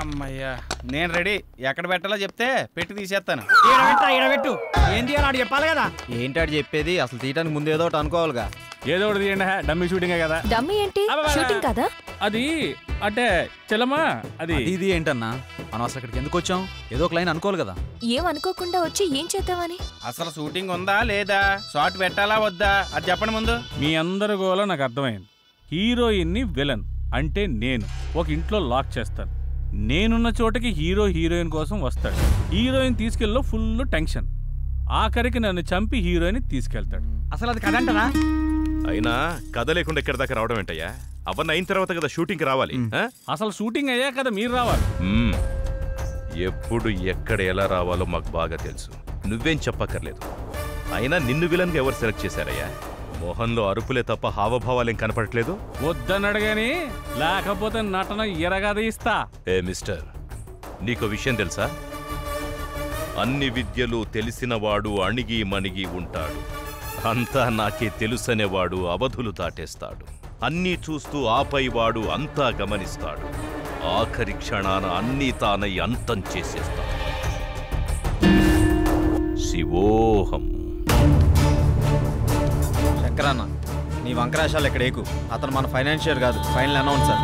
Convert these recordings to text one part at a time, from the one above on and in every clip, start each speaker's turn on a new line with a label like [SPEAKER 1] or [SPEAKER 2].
[SPEAKER 1] అమ్మయ్యా నేను రెడీ. ఎక్కడ పెట్టాలో చెప్తే పెట్టి తీసేస్తాను.
[SPEAKER 2] పెట్టు ఏంటి అని చెప్పాలి కదా.
[SPEAKER 3] ఏంటి ఆడు చెప్పేది? అసలు తీయడానికి ముందు ఏదో ఒకటి అనుకోవాలిగా.
[SPEAKER 4] ఏదో ఒకటి తీయండి. డమ్మీ షూటింగే కదా.
[SPEAKER 5] డమ్మీ ఏంటి? షూటింగ్ కదా
[SPEAKER 4] అది. అంటే చెల్లమ్మా అది
[SPEAKER 3] ఇది ఏంటన్నా? మనం అసలు ఇక్కడికి ఎందుకు వచ్చాం? ఏదో ఒక లైన్ అనుకోవాలి కదా.
[SPEAKER 5] ఏం అనుకోకుండా వచ్చి ఏం చేద్దామని?
[SPEAKER 1] అసలు షూటింగ్ ఉందా లేదా, షార్ట్ పెట్టాలా వద్దా అది చెప్పండి ముందు.
[SPEAKER 4] మీ అందరి గోల నాకు అర్థమైంది. హీరోయిన్ని విలన్ అంటే నేను ఒక ఇంట్లో లాక్ చేస్తాను. నేనున్న చోటకి హీరోయిన్ కోసం వస్తాడు. హీరోయిన్ తీసుకెళ్ళలో ఫుల్ టెన్షన్. ఆఖరికి నన్ను చంపి హీరోయిన్ తీసుకెళ్తాడు.
[SPEAKER 2] అసలు అది కదంటనా?
[SPEAKER 6] అయినా కథ లేకుండా ఎక్కడి దాకా రావడం ఏంటయ్యా? అవన్నీ అయిన తర్వాత కదా షూటింగ్కి రావాలి.
[SPEAKER 4] అసలు షూటింగ్ అయ్యా కదా మీరు రావాలి.
[SPEAKER 6] ఎప్పుడు ఎక్కడ ఎలా రావాలో మాకు బాగా తెలుసు. నువ్వేం చెప్పక్కర్లేదు. అయినా నిన్ను విలన్గా ఎవరు సెలెక్ట్ చేశారయ్యా? మోహన్లో అరుపులే తప్ప హావభావాలేం కనపడట్లేదు.
[SPEAKER 4] వద్దనడగాని లేకపోతే నటన ఎరగదీస్తా.
[SPEAKER 6] ఏ మిస్టర్, నీకో విషయం తెలుసా? అన్ని విద్యలు తెలిసినవాడు అణిగి మణిగి ఉంటాడు. అంతా నాకే తెలుసనేవాడు అవధులు దాటేస్తాడు. అన్నీ చూస్తూ ఆపై వాడు అంతా గమనిస్తాడు. ఆఖరి క్షణాన అన్నీ తానై అంతం చేసేస్తాడు. శివోహం.
[SPEAKER 3] శంకరన్న, నీ వంకరాశాలు ఎక్కడ ఏకు. అతను మన ఫైనాన్షియర్ కాదు, ఫైనల్ అనౌన్సర్.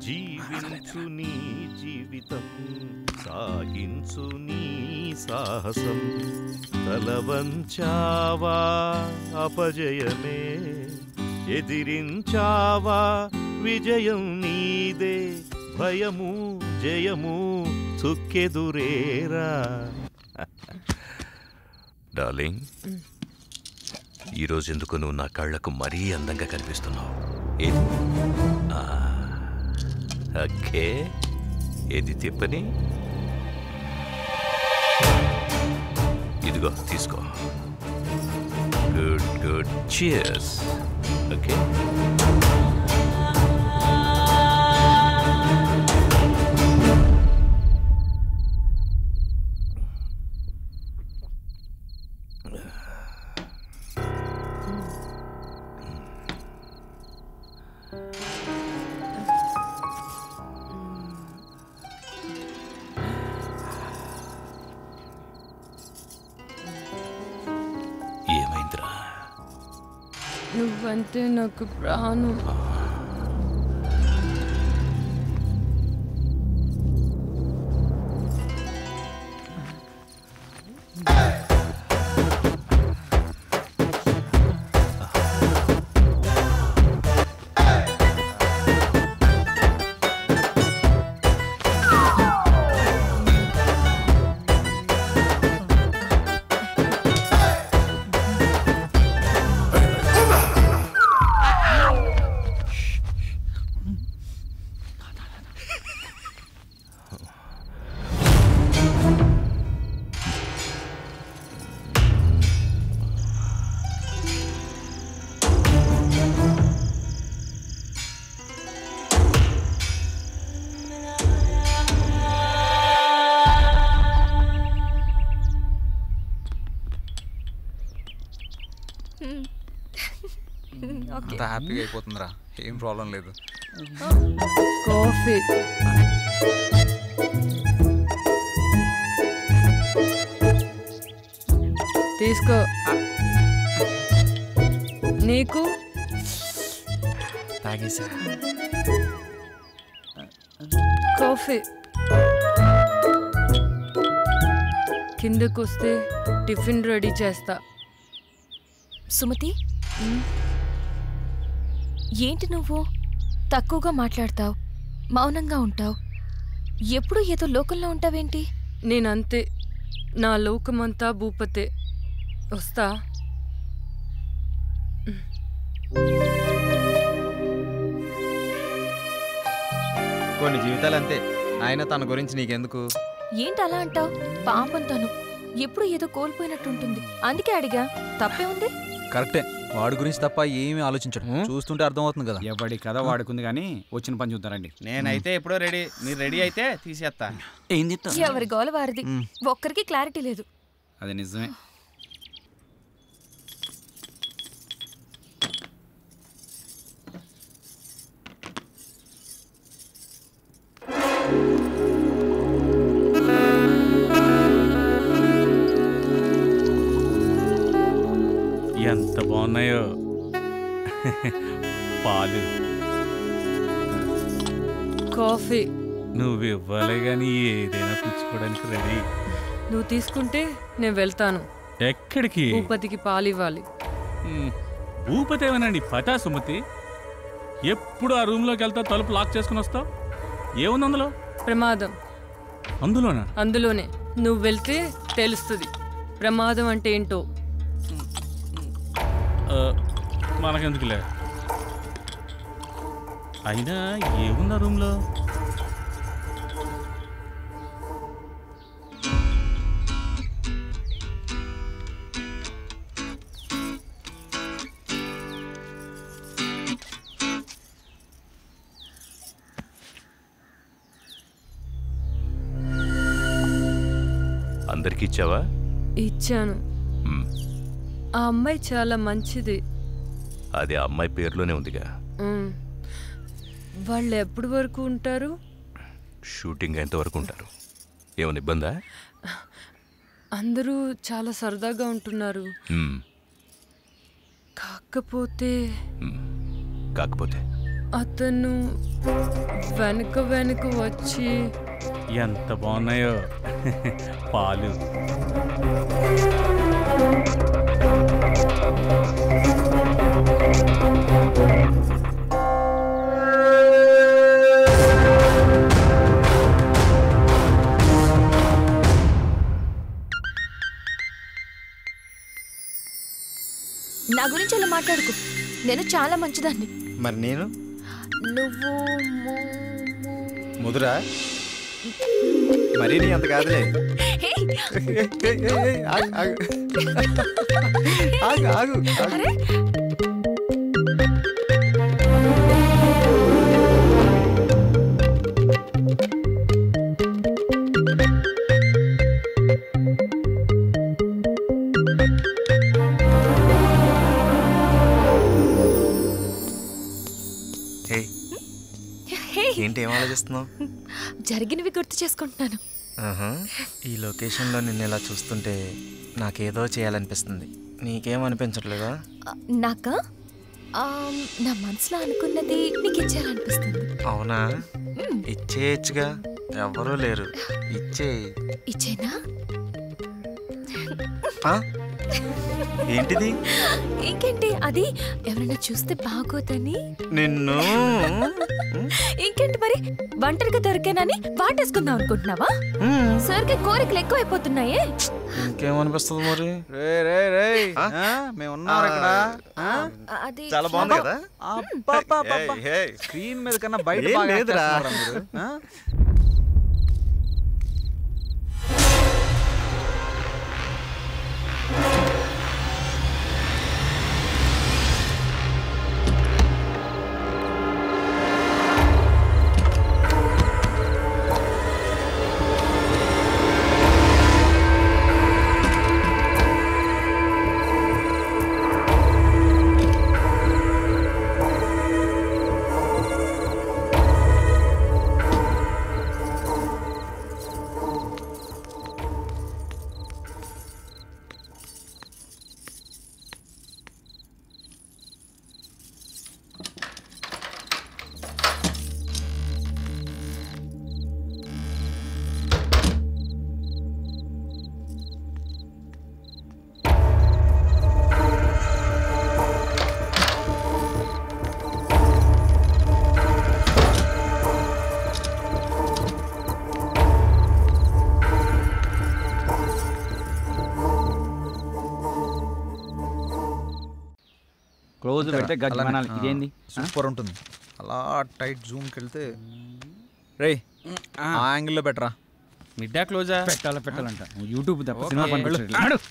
[SPEAKER 6] జీవించు నీ జీవితం, సాగించు నీ సాహసం. తలవంచావా అపజయమే, ఎదిరించావా విజయం నీదే. భయము జయము చుక్కెదురేరా. డార్లింగ్, ఈరోజు ఎందుకు నువ్వు నా కళ్ళకు మరీ అందంగా కనిపిస్తున్నావు? ఓకే, ఏది తిప్పని? ఇదిగో తీసుకో. Good good, cheers. ఓకే. ఏమైందిరా?
[SPEAKER 7] నువ్వంటే నాకు ప్రాణం.
[SPEAKER 8] అంత హ్యాపీగా అయిపోతుందిరా, ఏం ప్రాబ్లం లేదు.
[SPEAKER 7] కాఫీ తీసుకో. నీకు
[SPEAKER 8] తాగేసా
[SPEAKER 7] కాఫీ. కిందకొస్తే టిఫిన్ రెడీ చేస్తా.
[SPEAKER 5] సుమతి, ఏంటి నువ్వు తక్కువగా మాట్లాడతావు, మౌనంగా ఉంటావు, ఎప్పుడు ఏదో లోకంలో ఉంటావేంటి?
[SPEAKER 7] నేనంతే, నా లోకమంతా భూపతే. వస్తా.
[SPEAKER 3] కొన్ని జీవితాలు అంతే, ఆయన తన గురించి నీకెందుకు?
[SPEAKER 5] ఏంటి అలా అంటావు? పాపం తను ఎప్పుడు ఏదో కోల్పోయినట్టుంటుంది, అందుకే అడిగా. తప్పే ఉంది?
[SPEAKER 8] కరెక్టే, వాడి గురించి తప్ప ఏమీ ఆలోచించడు. చూస్తుంటే అర్థమవుతుంది కదా.
[SPEAKER 2] ఎవడి కథ వాడుకుంది కానీ వచ్చిన పని చూద్దారండి.
[SPEAKER 1] నేనైతే ఎప్పుడో రెడీ. మీరు రెడీ అయితే తీసేస్తా.
[SPEAKER 8] ఏం చెప్తా?
[SPEAKER 5] ఎవరి గోల వారిది, ఒక్కరికి క్లారిటీ లేదు.
[SPEAKER 2] అది నిజమే.
[SPEAKER 4] ఎంత బాగున్నాయో పాలు.
[SPEAKER 7] కాఫీ
[SPEAKER 4] నువ్వు ఇవ్వాలి కానీ ఏదైనా పుచ్చుకోవడానికి రెడీ.
[SPEAKER 7] నువ్వు తీసుకుంటే నేను వెళ్తాను.
[SPEAKER 4] ఎక్కడికి?
[SPEAKER 7] భూపతికి పాలు ఇవ్వాలి.
[SPEAKER 4] భూపతి ఏమనండి పటా సుమతి. ఎప్పుడు ఆ రూమ్లోకి వెళ్తా తలుపు లాక్ చేసుకుని వస్తావు. ఏముంది అందులో?
[SPEAKER 7] ప్రమాదం.
[SPEAKER 4] అందులోనా?
[SPEAKER 7] అందులోనే. నువ్వు వెళ్తే తెలుస్తుంది ప్రమాదం అంటే ఏంటో.
[SPEAKER 4] మనకెందుకులే. అయినా ఏముంది ఆ రూమ్లో?
[SPEAKER 6] అందరికి ఇచ్చావా?
[SPEAKER 7] ఇచ్చాను. ఆ అమ్మాయి చాలా మంచిది.
[SPEAKER 6] అది ఆ అమ్మాయి పేరులోనే ఉందిగా.
[SPEAKER 7] వాళ్ళు ఎప్పటి వరకు ఉంటారు?
[SPEAKER 6] షూటింగ్ ఎంతవరకు ఉంటారు? ఏమైనా ఇబ్బందా?
[SPEAKER 7] అందరూ చాలా సరదాగా ఉంటున్నారు. కాకపోతే అతను వెనుక వెనుక వచ్చి.
[SPEAKER 4] ఎంత బాగున్నాయో పాలు.
[SPEAKER 5] నా గురించి అలా మాట్లాడుకు. నేను చాలా మంచిదాన్ని.
[SPEAKER 3] మరి నేను?
[SPEAKER 5] నువ్వు
[SPEAKER 3] ముదురా? మరీ నీ అంత కాదులే. ఆగు.
[SPEAKER 9] ఏంటి ఏం ఆలోచిస్తున్నావు?
[SPEAKER 5] జరిగినవి గుర్తు చేసుకుంటున్నాను.
[SPEAKER 9] ఈ లొకేషన్లో నిన్ను ఇలా చూస్తుంటే నాకేదో చేయాలనిపిస్తుంది. నీకేమనిపించట్లేదా?
[SPEAKER 5] నాకా? నా మనసులో అనుకున్నది నీకు ఇచ్చేయాలనిపిస్తుంది.
[SPEAKER 9] అవునా? ఇచ్చేయచ్చుగా, ఎవరూ లేరు.
[SPEAKER 5] ఇచ్చేనా?
[SPEAKER 9] ఏంటిది?
[SPEAKER 5] ఇంకేంటి, అది ఎవరైనా చూస్తే బాగోదని.
[SPEAKER 9] నిన్ను
[SPEAKER 5] ఇంకేంటి మరి, ఒంటరిగా దొరికానని వాటేసుకుందాం అనుకుంటున్నావా? సరికి కోరికలు ఎక్కువ అయిపోతున్నాయే.
[SPEAKER 9] ఇంకేమనిపిస్తుంది మరి?
[SPEAKER 5] అది
[SPEAKER 3] చాలా బాగుంది కదా.
[SPEAKER 8] స్క్రీన్ మీద కన్నా బయట
[SPEAKER 3] లేదురా.
[SPEAKER 2] క్లోజ్ పెడితే గజ్జమనాలి. ఇదేంది?
[SPEAKER 8] సూపర్ ఉంటుంది. అలా టైట్ జూమ్కి వెళ్తే రే ఆ యాంగిల్లో పెట్టరా.
[SPEAKER 2] మిడ్డా క్లోజా పెట్టాలంట యూట్యూబ్ తప్ప సినిమా పని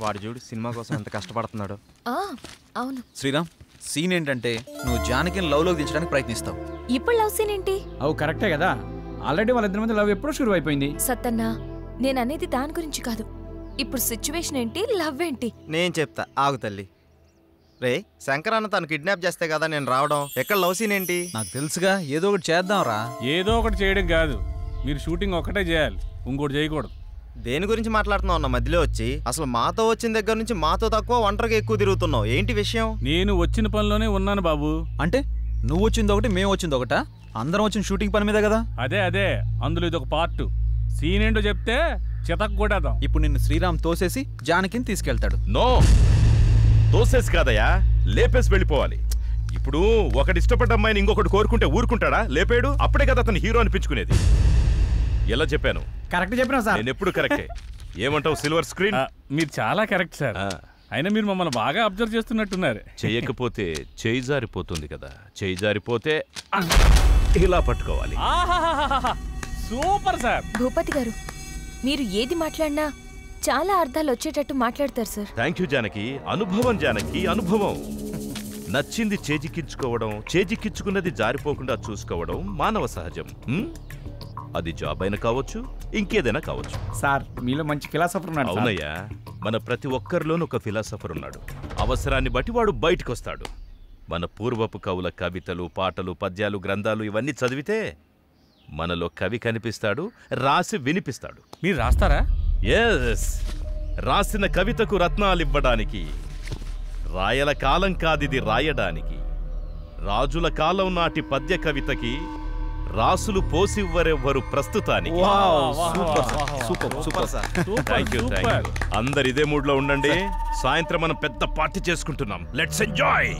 [SPEAKER 3] వాడు చూడు సినిమా కోసం ఎంత కష్టపడుతున్నాడు.
[SPEAKER 5] ఆ, అవును.
[SPEAKER 8] శ్రీరామ్, సీన్ ఏంటంటే నువ్వు జానకిని లవ్లోకి దించడానికి ప్రయత్నిస్తావు.
[SPEAKER 5] ఇప్పుడు లవ్ సీన్ ఏంటి?
[SPEAKER 2] అవు కరెక్టే కదా, ఆల్రెడీ వాళ్ళిద్దరి మధ్య లవ్ ఎప్పుడో షురు అయిపోయింది.
[SPEAKER 5] సత్తన్నా, నేను అనేది దాని గురించి కాదు. ఇప్పుడు సిచ్యువేషన్ ఏంటి, లవ్ ఏంటి?
[SPEAKER 3] నేను చెప్తా, ఆగు తల్లి. రే శంకర్ అన్న తను కిడ్నాప్ చేస్తే కదా నేను రావడం. ఎక్కడ లవ్ సీన్ ఏంటి?
[SPEAKER 8] నాకు తెలుసుగా, ఏదో ఒకటి చేద్దాం రా.
[SPEAKER 4] ఏదో ఒకటి చేయడం కాదు, మీరు షూటింగ్ ఒకటే చేయాలి, ఇంకోటి చేయకూడదు.
[SPEAKER 3] దేని గురించి మాట్లాడుతున్నావు అన్న మధ్యలో వచ్చి? అసలు మాతో వచ్చిన దగ్గర నుంచి మాతో తక్కువ, ఒంటరిగా ఎక్కువ తిరుగుతున్నావు. ఏంటి విషయం?
[SPEAKER 4] నేను వచ్చిన పనిలోనే ఉన్నాను బాబు.
[SPEAKER 8] అంటే నువ్వు వచ్చింది ఒకటి, మేము వచ్చింది ఒకటా? అందరం వచ్చిన షూటింగ్ పని మీద కదా.
[SPEAKER 4] అదే అందులో ఇది ఒక పార్ట్. సీన్ ఏంటో చెప్తే చితక్ కొట్టేద్దాం.
[SPEAKER 8] ఇప్పుడు నిన్ను శ్రీరామ్ తోసేసి జానకిని తీసుకెళ్తాడు.
[SPEAKER 6] నో, తోసేసి కాదయ్యా, లేపేసి వెళ్ళిపోవాలి. ఇప్పుడు ఒకటి ఇష్టపడ్డ అమ్మాయిని ఇంకొకటి కోరుకుంటే ఊరుకుంటాడా? లేపేడు. అప్పుడే కదా అతను హీరో అనిపించుకునేది. ఎలా చెప్పాను?
[SPEAKER 2] కరెక్ట్ చెప్పినా సార్.
[SPEAKER 6] నేను ఎప్పుడు కరెక్టే. ఏమంటావు సిల్వర్ స్క్రీన్?
[SPEAKER 4] మీరు చాలా కరెక్ట్ సార్. అయినా మీరు మమ్మల్ని బాగా అబ్జర్వ్ చేస్తున్నట్టున్నారు.
[SPEAKER 6] చేయకపోతే చేయి జారిపోతుంది కదా. చేయి జారిపోతే ఇలా పట్టుకోవాలి.
[SPEAKER 4] Super sir.
[SPEAKER 5] భూపతి గారు, మీరు ఏది మాట్లాడినా చాలా అర్థాలు వచ్చేటట్టు మాట్లాడతారు సార్.
[SPEAKER 6] Thank you Janaki. అనుభవం జానకి, అనుభవం. నచ్చింది చేజిక్కించుకోవడం, చేజిక్కించుకున్నది జారిపోకుండా చూసుకోవడం మానవ సహజం. అది జాబ్ అయినా కావచ్చు, ఇంకేదైనా కావచ్చు.
[SPEAKER 2] సార్ మీలో మంచి ఫిలాసఫర్ ఉన్నాడు.
[SPEAKER 6] అవునయ్యా, మన ప్రతి ఒక్కరిలోనూ ఒక ఫిలాసఫర్ ఉన్నాడు. అవసరాన్ని బట్టి వాడు బయటకు వస్తాడు. మన పూర్వపు కవుల కవితలు, పాటలు, పద్యాలు, గ్రంథాలు ఇవన్నీ చదివితే మనలో కవి కనిపిస్తాడు, రాసి వినిపిస్తాడు.
[SPEAKER 4] మీరు రాస్తారా?
[SPEAKER 6] ఎస్, రాసిన కవితకు రత్నాలివ్వడానికి. రాయల కాలం కాదిది రాయడానికి. రాజుల కాలం నాటి పద్య కవితకి రాసులు పోసివ్వరెవ్వరు ప్రస్తుతానికి. Thank you. అందరు ఇదే మూడ్ లో ఉండండి. సాయంత్రం మనం పెద్ద పార్టీ చేసుకుంటున్నాం. Let's enjoy.